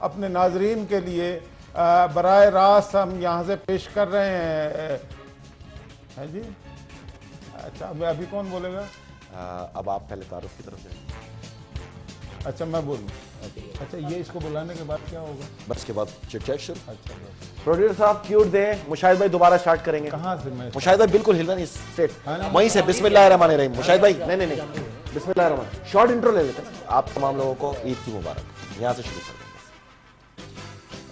اپنے ناظرین کے لیے براہ راست ہم یہاں سے پیش کر رہے ہیں جی. اچھا ابھی کون بولے گا؟ اب آپ پہلے تعارف کی طرف جائیں. اچھا میں بولوں. اچھا یہ اس کو بلانے کے بعد کیا ہوگا؟ بس کے بعد چٹ چیٹ شروع. اچھا پروڈیوسر صاحب کیوٹ دیں. مشاہد بھائی دوبارہ سٹارٹ کریں گے. کہاں سے؟ میں مشاہد بھائی بالکل ہلنا نہیں اسٹریٹ وہیں سے. بسم اللہ الرحمن الرحیم. مشاہد بھائی نہیں بسم اللہ الرحمن. شارٹ انٹرو لے لیتے ہیں. آپ تمام لوگوں کو عید کی مبارک. یہاں سے شروع کر دیں.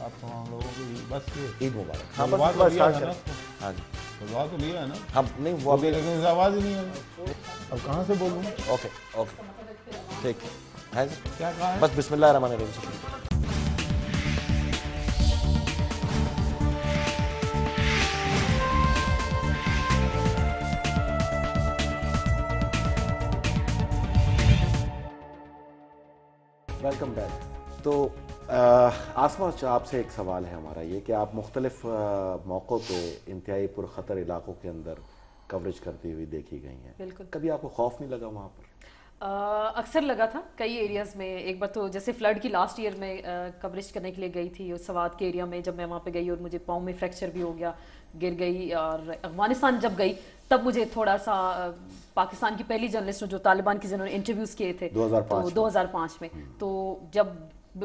آپ تمام لوگوں کو بس عید مبارک. ہاں بس اسٹارٹ کریں. ہاں جی بلوا تو لیا ہے نا. ہم نہیں وہ ابھی لیکن آواز ہی نہیں ہے. اب کہاں سے بولوں؟ اوکے ٹھیک ہے. کیا کہا ہے؟ بس بسم اللہ الرحمن الرحیم سے شروع. Welcome back. تو آسما آپ سے ایک سوال ہے ہمارا یہ کہ آپ مختلف موقعوں پہ انتہائی پرخطر علاقوں کے اندر کوریج کرتی ہوئی دیکھی گئی ہیں. بالکل. کبھی آپ کو خوف نہیں لگا وہاں پر؟ اکثر لگا تھا کئی ایریاز میں. ایک بار تو جیسے فلڈ کی لاسٹ ایئر میں کوریج کرنے کے لیے گئی تھی اور سوات کے ایریا میں جب میں وہاں پہ گئی اور مجھے پاؤں میں فریکچر بھی ہو گیا, گر گئی. اور افغانستان جب گئی تب مجھے تھوڑا سا پاکستان کی پہلی جرنلسٹ جو طالبان کی جنہوں نے انٹرویوز کیے تھے 2005 میں, تو جب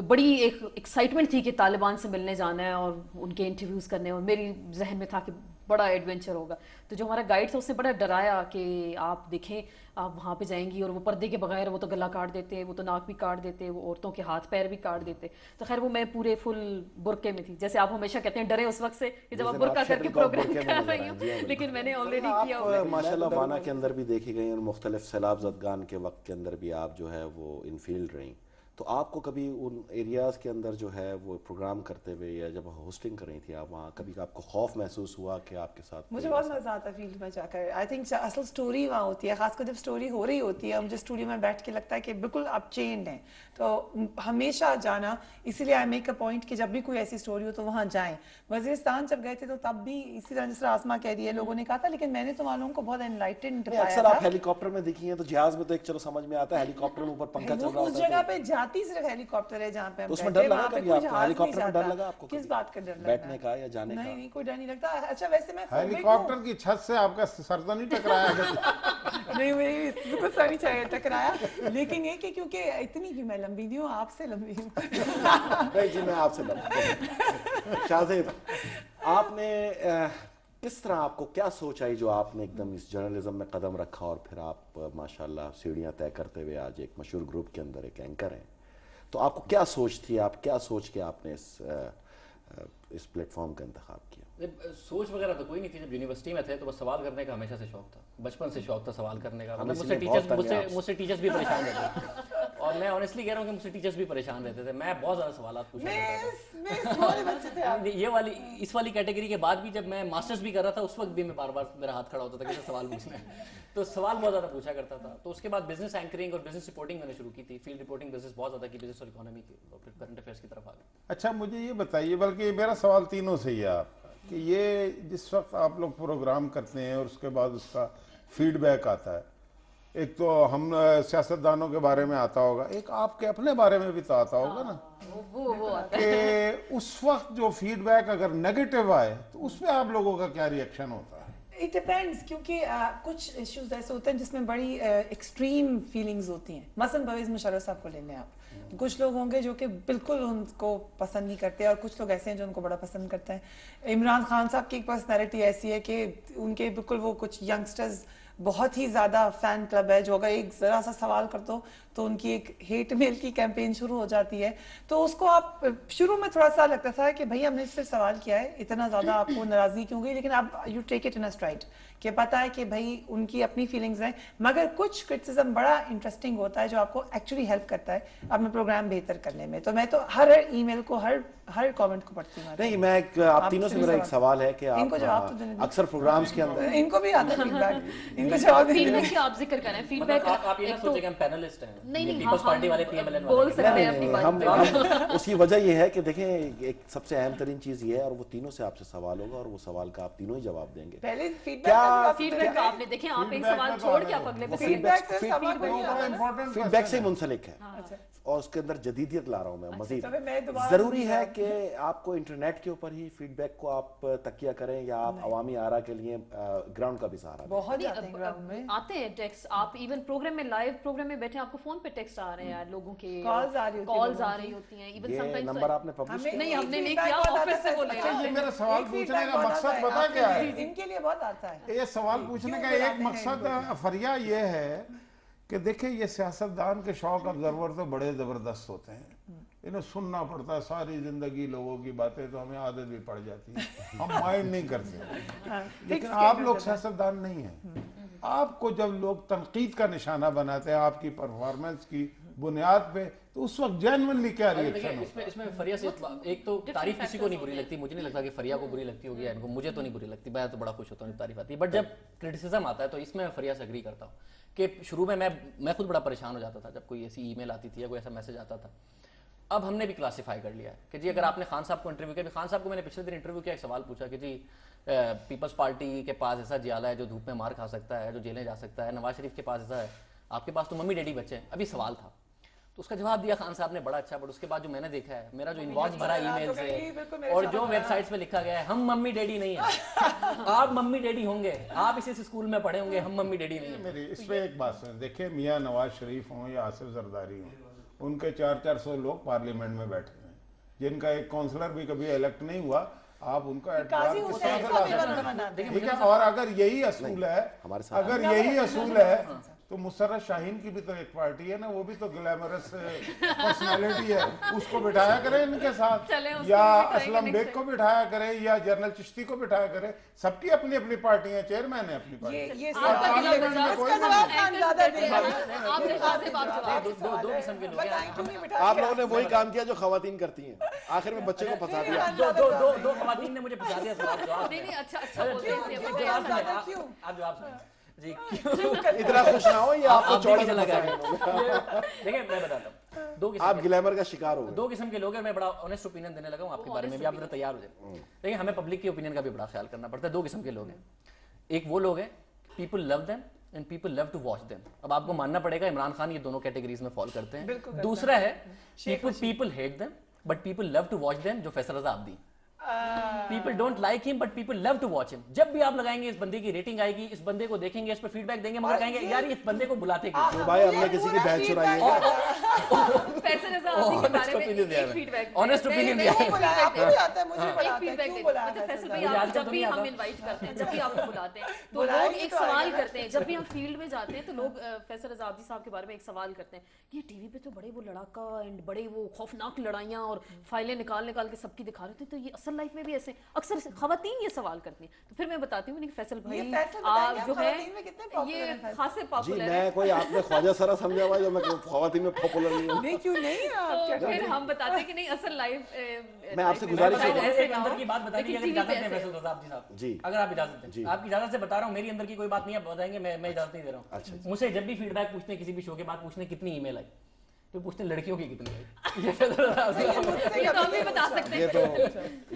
بڑی ایک ایکسائٹمنٹ تھی کہ طالبان سے ملنے جانا ہے اور ان کے انٹرویوز کرنے, اور میری ذہن میں تھا کہ بڑا ایڈونچر ہوگا. تو جو ہمارا گائیڈ تھا اس نے بڑا ڈرایا کہ آپ دیکھیں آپ وہاں پہ جائیں گی اور وہ پردے کے بغیر وہ تو گلا کاٹ دیتے, وہ تو ناک بھی کاٹ دیتے, وہ عورتوں کے ہاتھ پیر بھی کاٹ دیتے. تو خیر وہ میں پورے فل برقعے میں تھی, جیسے آپ ہمیشہ کہتے ہیں ڈرے اس وقت سے کہ جب آپ برقع کر کے پروگرام کر رہی ہوں, لیکن میں نے آلریڈی کیا ہوا. ماشاءاللہ وانا کے اندر بھی دیکھی گئی اور مختلف سیلاب زدگان کے وقت کے اندر بھی آپ جو ہے وہ ان فیلڈ رہیں. تو آپ کو کبھی ان ایریاز کے اندر جو ہے وہ پروگرام کرتے ہوئے یا جب ہوسٹنگ کر رہی تھی آپ وہاں, کبھی آپ کو خوف محسوس ہوا کہ آپ کے ساتھ؟ مجھے بہت مزہ آتا ہے فیلڈ میں جا کر. آئی تھنک اصل اسٹوری وہاں ہوتی ہے, خاص کر جب اسٹوری ہو رہی ہوتی ہے. مجھے اسٹوڈیو میں بیٹھ کے لگتا ہے کہ بالکل آپ چینڈ ہیں, تو ہمیشہ جانا. اسی لیے آئی میک اے پوائنٹ کہ جب بھی کوئی ایسی اسٹوری ہو تو وہاں جائیں. وزیرستان جب گئے تھے تو تب بھی اسی طرح جس طرح آسما کہہ رہی ہے لوگوں نے کہا تھا, لیکن میں نے تو معلوم کو بہت انلائٹنڈ پایا تھا. اکثر آپ ہیلی کاپٹر میں دیکھی ہیں تو جہاز میں تو ایک چلو سمجھ میں آتا ہے, ہیلی کاپٹر میں اوپر پنکھا چل رہا ہوتا ہے. اس جگہ پہ جاتی صرف ہیلی کاپٹر ہے جہاں پہ ہم اس میں ڈر لگا کبھی آپ کو؟ ہیلی کاپٹر میں ڈر لگا آپ کو؟ کس بات کا ڈر لگا؟ بیٹھنے کا یا جانے کا؟ نہیں کوئی ڈر نہیں لگتا. اچھا ویسے میں ہیلی کاپٹر کی چھت سے آپ کا سر تو نہیں ٹکرایا؟ نہیں میری بالکل سر نہیں ٹکرایا, لیکن یہ کہ کیونکہ اتنی بھی میں لمبی نہیں ہوں, آپ سے لمبی ہوں. نہیں جی میں آپ سے لمبی. شاہزیب آپ نے کس طرح, آپ کو کیا سوچ آئی جو آپ نے ایک دم اس جرنلزم میں قدم رکھا اور پھر آپ ماشاءاللہ سیڑھیاں طے کرتے ہوئے آج ایک مشہور گروپ کے اندر ایک اینکر ہیں. تو آپ کو کیا سوچ تھی, آپ کیا سوچ کے آپ نے اس پلیٹ فارم کا انتخاب کیا؟ سوچ وغیرہ تو کوئی نہیں تھی. جب یونیورسٹی میں تھے تو بس سوال کرنے کا ہمیشہ سے شوق تھا, بچپن سے شوق تھا سوال کرنے کا. مجھ سے ٹیچرز بھی پریشان رہتے تھے, اور میں آنیسٹلی کہہ رہا ہوں کہ مجھ سے ٹیچرز بھی پریشان رہتے تھے. میں بہت زیادہ سوالات پوچھا کرتا تھا. یہ والی اس والی کیٹیگری کے بعد بھی جب میں ماسٹرز بھی کر رہا تھا اس وقت بھی میں بار بار میرا ہاتھ کھڑا ہوتا تھا کہ سوال پوچھنا ہے, تو سوال بہت زیادہ پوچھا کرتا تھا. تو اس کے بعد بزنس اینکرنگ اور بزنس رپورٹنگ میں نے شروع کی تھی. فیلڈ رپورٹنگ بزنس بہت زیادہ کی, بزنس اور اکانومی کی, اور پھر کرنٹ افیئرس کی طرف آ گئے. اچھا مجھے یہ بتائیے, بلکہ میرا سوال تینوں سے ہی ہے آپ کہ یہ جس وقت آپ لوگ پروگرام کرتے ہیں اور اس کے بعد اس کا فیڈ بیک آتا ہے, ایک تو ہم سیاستدانوں کے بارے میں آتا ہوگا, ایک آپ کے اپنے بارے میں بھی تو آتا ہوگا نا, کہ اس وقت جو فیڈ بیک اگر نیگیٹو آئے تو اس میں آپ لوگوں کا کیا ریئیکشن ہوتا ہے؟ اٹ ڈیپینڈس, کیونکہ کچھ ایشوز ایسے ہوتے ہیں جس میں بڑی ایکسٹریم فیلنگز ہوتی ہیں. مثلا پرویز مشرف صاحب کو لے لیں آپ, کچھ لوگ ہوں گے جو کہ بالکل ان کو پسند نہیں کرتے, اور کچھ لوگ ایسے ہیں جو ان کو بڑا پسند کرتے ہیں. عمران خان صاحب کی ایک پرسنالٹی ایسی ہے کہ ان کے بالکل وہ کچھ ینگسٹرز بہت ہی زیادہ فین کلب ہے, جو اگر ایک ذرا سا سوال کر دو تو ان کی ایک ہیٹ میل کی کیمپین شروع ہو جاتی ہے. تو اس کو آپ شروع میں تھوڑا سا لگتا تھا کہ بھئی ہم نے صرف سوال کیا ہے, اتنا زیادہ آپ کو ناراضگی کیوں گئی, لیکن اب you take it in straight کہ پتہ ہے کہ بھئی ان کی اپنی فیلنگز ہیں. مگر کچھ کرٹیسزم بڑا انٹرسٹنگ ہوتا ہے جو آپ کو ایکچولی ہیلپ کرتا ہے اپنا پروگرام بہتر کرنے میں. تو میں تو ہر ای میل کو ہر کامنٹ کو پڑھتی ہوں. نہیں میں آپ تینوں سے میرا ایک سوال ہے کہ آپ اکثر پروگرامز کے اندر ان کو بھی آتا ہے فیڈ بیک, फीडबैक की आप जिक्र करें, फीडबैक आप ये ना सोचें कि हम पैनलिस्ट हैं, नहीं, पीपल्स पार्टी वाले पीएमएलएन बोल वाले। सकते हैं अपनी बात। हम उसकी वजह ये है कि देखें एक सबसे अहम तरीन चीज ये है, और वो तीनों से आपसे सवाल होगा और वो सवाल का आप तीनों ही जवाब देंगे। पहले फीडबैक आपने देखें, आप एक सवाल छोड़ के आप अगले पे फीडबैक से मुंसलिक है और उसके अंदर जदीदियत ला रहा हूं मैं मजीद। जरूरी है कि आपको इंटरनेट के ऊपर ही फीडबैक को आप तकिया करें या आप अवामी आरा के लिए ग्राउंड का भी सहारा दें? बहुत आते हैं टेक्स्ट, आप इवन प्रोग्राम में, लाइव प्रोग्राम में बैठे आपको फोन पे टेक्स्ट आ रहे हैं यार, लोगों के कॉल्स आ रही होती हैं, इवन ये समटाइम्स नंबर आपने पब्लिश नहीं, हमने नहीं किया, ऑफिस से बोले। ये मेरा सवाल पूछने का मकसद पता क्या है? इनके लिए बहुत आता है ये सवाल पूछने का एक मकसद फरिया ये है कि देखिए ये सियासतदान के शौक ऑब्जर्वर तो बड़े ज़बरदस्त होते हैं, इन्हें सुनना पड़ता है सारी जिंदगी, लोगों की बातें तो हमें आदत भी पड़ जाती है, हम माइंड नहीं करते। लेकिन आप लोग सियासतदान नहीं हैं। आपको जब लोग तनकीद का निशाना बनाते हैं आपकी परफॉर्मेंस की बुनियाद पे, तो उस वक्त जेन्युइनली क्या रिएक्शन होता है? इसमें फरिया से एक तो तारीफ किसी को नहीं बुरी लगती, मुझे नहीं लगता कि फरिया को बुरी लगती होगी, इनको, मुझे तो नहीं बुरी लगती, मैं तो बड़ा खुश होता हूँ तारीफ आती है। बट जब क्रिटिसिज्म आता है तो इसमें फरिया से एग्री करता हूँ कि शुरू में मैं खुद बड़ा परेशान हो जाता था जब कोई ऐसी ईमेल आती थी या कोई ऐसा मैसेज आता था। अब हमने भी क्लासिफाई कर लिया है कि जी अगर आपने खान साहब को इंटरव्यू किया, खान साहब को मैंने पिछले दिन इंटरव्यू किया, एक सवाल पूछा कि जी पीपल्स पार्टी के पास ऐसा जियाला है जो धूप में मार खा सकता है, जो जेलें जा सकता है, नवाज शरीफ के पास ऐसा है, आपके पास तो मम्मी डैडी बच्चे हैं, अभी सवाल था तो उसका जवाब दिया खान साहब ने बड़ा अच्छा। बट उसके बाद जो मैंने देखा है, मेरा जो इनबॉक्स भरा ईमेल से और जो वेबसाइट्स पे लिखा गया है, हम मम्मी डैडी नहीं है, आप मम्मी डैडी होंगे, आप इसी स्कूल में पढ़े होंगे, हम मम्मी डैडी नहीं है। मेरी इस पे एक बात सुन, देखिए मियाँ नवाज शरीफ हों या आसिफ जरदारी हों, उनके 400 लोग पार्लियामेंट में बैठे हैं, जिनका एक काउंसलर भी कभी इलेक्ट नहीं हुआ, आप उनका ठीक है। और अगर यही असूल है, अगर यही असूल है तो मुशर्रफ शाहीन की भी तो एक पार्टी है ना, वो भी तो ग्लैमरस पर्सनालिटी है, उसको बिठाया करें इनके साथ, या असलम बेग को बिठाया करें या जनरल चिश्ती को बिठाया करें। सबकी अपनी अपनी पार्टी है, चेयरमैन है अपनी पार्टी। दो किस्म के लोग हैं। आप लोगों ने वही काम किया जो खवातीन करती हैं, आखिर में बच्चे को फंसा दिया। दो खवातीन ने मुझे फंसा दिया। नहीं, अच्छा बोलते हैं आप जवाब सुनिए जी। इतना खुश ना हो या आपको चौड़ा चला गया। देखिए मैं बताता हूँ, दो किस्म आप ग्लैमर का शिकार हो गए। दो किस्म के लोग हैं, मैं बड़ा ऑनेस्ट ओपिनियन देने लगा हूँ आपके बारे में भी, आप जरा तैयार हो जाए। देखिए हमें पब्लिक के ओपिनियन का भी बड़ा ख्याल करना पड़ता है। दो किस्म के लोग हैं, एक वो लोग हैं people love them and people love to watch them. अब आपको मानना पड़ेगा इमरान खान ये दोनों कैटेगरीज में फॉल करते हैं। दूसरा है people hate them but people love to watch them, जो Faisal Raza Abdi. People don't like him but people love to watch him. जब भी आप लगाएंगे इस बंदे की रेटिंग आएगी, इस बंदे को देखेंगे, इस पर फीडबैक देंगे, मगर कहेंगे यार इस बंदे को बुलाते क्यों? तो भाई हमने किसी की बहस चुराई है क्या? फैसल रजा अब्दी के बारे में एक फीडबैक, ऑनेस्ट ओपिनियन दिया है। आपको भी आता है, मुझे भी आता है, फीडबैक क्यों देते बुलाया हैं। था फैसल भाई, मुझे आप आजकल जब तो भी नहीं हम आता। इनवाइट करते हैं, जब भी आपको बुलाते हैं तो बुलाएंगे लोग एक तो सवाल आएगा। करते हैं। जब भी हम फील्ड में जाते हैं तो लोग फैसल रजा अब्दी साहब के बारे में एक सवाल करते हैं, ये टीवी पे तो बड़े वो लड़ाका एंड बड़े वो खौफनाक लड़ाइयाँ और फाइलें निकाल के सबकी दिखा रहे थे, तो ये असल लाइफ में भी ऐसे अक्सर खवातीन ये सवाल करती हैं। तो फिर मैं बताती हूँ फैसल भाई आप जो है ये खासे जी पॉपुलर है। मैं कोई आपने ख्वाजा सरा समझा हुआ जो मैं खवातीन में पॉपुलर नहीं हूँ। नहीं क्यों नहीं है आप क्या तो फिर हम बताते हैं कि नहीं असल लाइफ मैं आपसे गुजारिश एक करूंगा। अंदर की बात बताइए, लेकिन अगर टीवी इजाजत पे है ऐसे। फैसल रजा अब्दी साहब जी। अगर आप इजाजत जी। दें, आपकी इजाजत से बता रहा हूँ, मेरी अंदर की कोई बात नहीं है, बताएंगे, मैं इजाजत नहीं दे रहा हूँ। अच्छा। मुझसे जब भी फीडबैक पूछते हैं किसी भी शो के बाद, पूछते हैं कितनी ईमेल आई, तो पूछते हैं लड़कियों की कितनी आई। ये फैसल रजा अब्दी साहब। ये तो हम भी बता सकते हैं।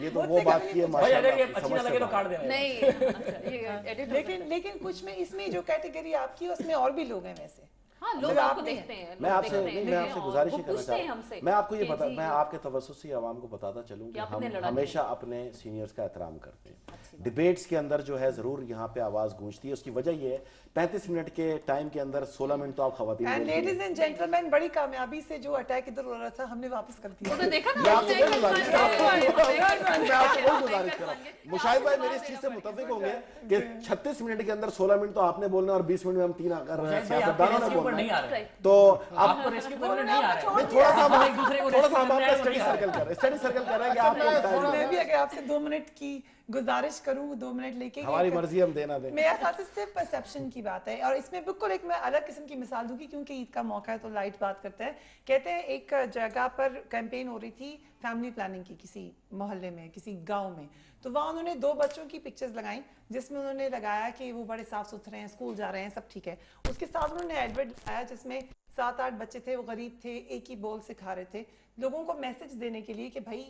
ये तो वो बात की है भाई अगर ये माशाल्लाह, अच्छी ना लगे तो काट देना। नहीं अच्छा, ये एडिट लेकिन कुछ में इसमें जो कैटेगरी आपकी है उसमें और भी लोग हैं वैसे। हाँ, लोग सिर्फ आपको आप नहीं देखते हैं, मैं लोग आपसे देखते हैं, नहीं, मैं आपसे गुजारिश ही वो करना पूछते हैं चाहता हमसे हूँ। मैं आपको ये कि बता, जी, मैं आपके तवज्जुह से आवाम को बताता चलूँ कि कि आपने हम लड़ा हमेशा अपने सीनियर्स का एहतराम करते हैं। डिबेट्स के अंदर जो है जरूर यहाँ पे आवाज गूंजती है। उसकी वजह ये है 35 मिनट के टाइम के अंदर 16 मिनट तो आप खवातीन एंड बोलती हैं। लेडीज एंड जेंटलमैन, बड़ी कामयाबी से जो अटैक इधर हो रहा था हमने वापस कर दिया। वो तो देखा ना मैं आपसे वही गुजारिश कर रहा हूँ। मैं आपसे वही आपको गुजारिश कर रहा हूँ। मुशाहिद भाई मेरी इस चीज से मुत्तफिक होंगे कि 36 मिनट के अंदर 16 मिनट तो आपने बोलना और 20 मिनट में हम 3 आकर मुशाहिद भाई, आपके सियासतदानों रेस ने के ऊपर बोलना नहीं आ है। रहे, तो आप आपको रेस के ऊपर नहीं आ रहे। थोड़ा सा हम एक दूसरे को रेस थोड़ा सा हम आपका स्टडी सर्कल कर रहे हैं कि आपको मैं भी अगर आपसे 2 मिनट की गुजारिश करूं, 2 मिनट लेके, हमारी मर्जी हम देना दें। मेरे ख्याल से सिर्फ परसेप्शन की बात है, और इसमें बिल्कुल एक मैं अलग किस्म की मिसाल दूंगी क्योंकि ईद का मौका है तो लाइट बात करते हैं। कहते हैं एक जगह पर कैंपेन हो रही थी फैमिली प्लानिंग की, किसी मोहल्ले में, किसी गांव में, तो वहाँ उन्होंने 2 बच्चों की पिक्चर्स लगाई जिसमें उन्होंने लगाया कि वो बड़े साफ सुथरे हैं, स्कूल जा रहे हैं, सब ठीक है। उसके साथ उन्होंने एडवर्ट लगाया जिसमें 7-8 बच्चे थे, वो गरीब थे, एक ही बोल से खा रहे थे, लोगों को मैसेज देने के लिए कि भाई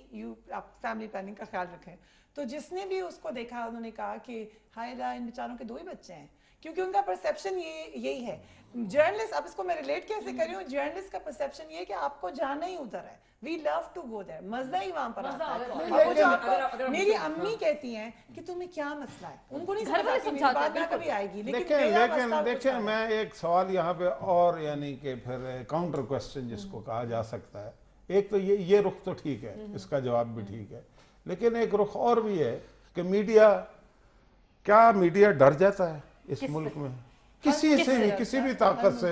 आप फैमिली प्लानिंग का ख्याल रखें। तो जिसने भी उसको देखा उन्होंने कहा कि हाय ला, इन बेचारों के 2 ही बच्चे हैं, क्योंकि उनका परसेप्शन यही है। जर्नलिस्ट, अब इसको मैं रिलेट कैसे कर रही हूँ, जर्नलिस्ट का परसेप्शन ये है कि आपको जाना ही उधर है, we love to go there, मजा ही वहां पर आता है। मेरी अम्मी कहती हैं कि तुम्हें क्या मसला है, उनको नहीं समझ बात ना कभी आएगी, लेकिन देखिए मैं एक सवाल यहाँ पे और, यानी कि फिर काउंटर क्वेश्चन जिसको कहा जा सकता है, एक तो ये रुख तो ठीक है, इसका जवाब भी ठीक है, लेकिन एक रुख और भी है कि क्या मीडिया डर जाता है इस मुल्क में किसी से भी, किसी भी ताकत से,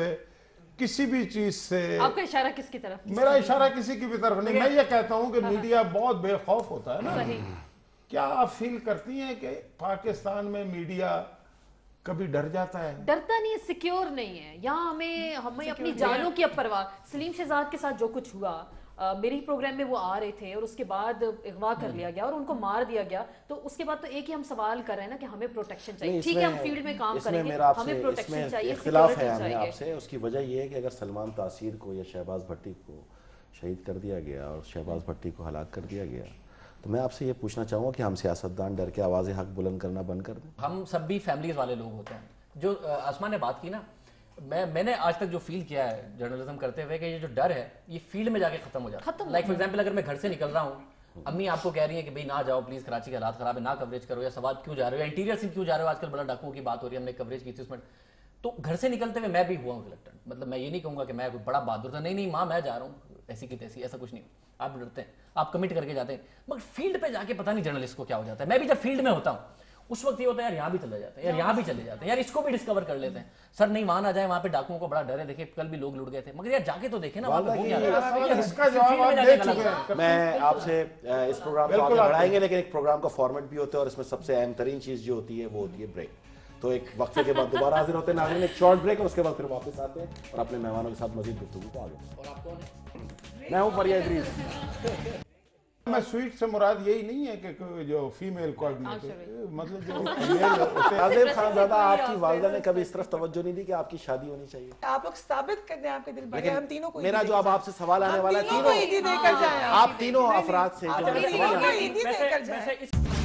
किसी भी चीज से? आपका इशारा किसकी तरफ? मेरा इशारा किसी की भी तरफ नहीं, मैं ये कहता हूँ कि मीडिया बहुत बेखौफ होता है ना। क्या आप फील करती हैं कि पाकिस्तान में मीडिया कभी डर जाता है? डरता नहीं है, सिक्योर नहीं है। यहाँ हमें अपनी जानों की अब परवाह। सलीम शहजाद के साथ जो कुछ हुआ, मेरे ही प्रोग्राम में वो आ रहे थे और उसके बाद अगवा कर लिया गया और उनको मार दिया गया, तो उसके बाद तो एक ही हम सवाल कर रहे हैं ना कि हमें प्रोटेक्शन चाहिए। ठीक है, हम फील्ड में काम करेंगे, हमें प्रोटेक्शन चाहिए, इख्तिलाफ है हमें आपसे। उसकी वजह ये है कि अगर सलमान तासीर को या शहबाज भट्टी को शहीद कर दिया गया और शहबाज भट्टी को हलाक कर दिया गया, तो मैं आपसे ये पूछना चाहूँगा कि हम सियासतदान डर के आवाज़ हक बुलंद करना बंद कर दें? हम सब भी फैमिलीज वाले लोग होते हैं। जो आसमान ने बात की ना, मैंने आज तक जो फील किया है जर्नलिज्म करते हुए कि ये जो डर है ये फील्ड में जाके खत्म हो जाता है। लाइक फॉर एग्जांपल, अगर मैं घर से निकल रहा हूँ, अम्मी आपको कह रही है कि भाई ना जाओ प्लीज, कराची के हालात खराब है, ना कवरेज करो, या सवाद क्यों जा रहे हो, या इंटीरियर सीन क्यों जा रहे हो, आजकल बड़ा डाकुओं की बात हो रही है, हमने कवरेज की थी उसमें। तो घर से निकलते हुए मैं भी हुआ हूँ रिलक्टेंट, मतलब मैं ये नहीं कहूँगा कि मैं कोई बड़ा बहादुर था, नहीं माँ मैं जा रहा हूँ ऐसी की तैसी, ऐसा कुछ नहीं। आप डरते हैं, आप कमिट करके जाते हैं, मगर फील्ड पे जाके पता नहीं जर्नलिस्ट को क्या हो जाता है। मैं भी जब फील्ड में होता हूँ उस वक्त ये होता है यार यहाँ भी चले जाते हैं, यार यहाँ भी चले जाते हैं, यार इसको भी डिस्कवर कर लेते हैं, सर नहीं वहां ना जाए, वहां पे डाकुओं को बड़ा डर है, देखिए कल भी लोग लुट गए थे, मगर यार जाके तो देखे ना वहां पे हो गया। इसका जवाब आप दे चुके हैं। मैं आपसे इस प्रोग्राम को आगे बढ़ाएंगे, लेकिन एक प्रोग्राम का फॉर्मेट भी होता है और इसमें सबसे अहम तरीन चीज जो होती है वो होती है ब्रेक। तो एक वक्फे के बाद दोबारा हाजिर होते हैं नाज़रीन, एक शॉर्ट ब्रेक, और उसके बाद फिर वापस आते हैं और अपने मेहमानों के साथ मजीद गुफ्तगू को आगे। और आप कौन है? मैं हूँ फरिया इदरीस। मैं स्वीट से मुराद यही नहीं है कि जो फीमेल कोऑर्डिनेटर, मतलब जो आज़िम खानज़ादा, आपकी वालिदा ने कभी इस तरफ तवज्जो नहीं दी कि आपकी शादी होनी चाहिए? आप लोग साबित कर दें आपके दिल भर, हम तीनों को मेरा जो अब आपसे सवाल आने वाला है, तीनों ईदी देकर जाएं, आप तीनों अफराद से जो तीनों को ईदी देकर जाएं।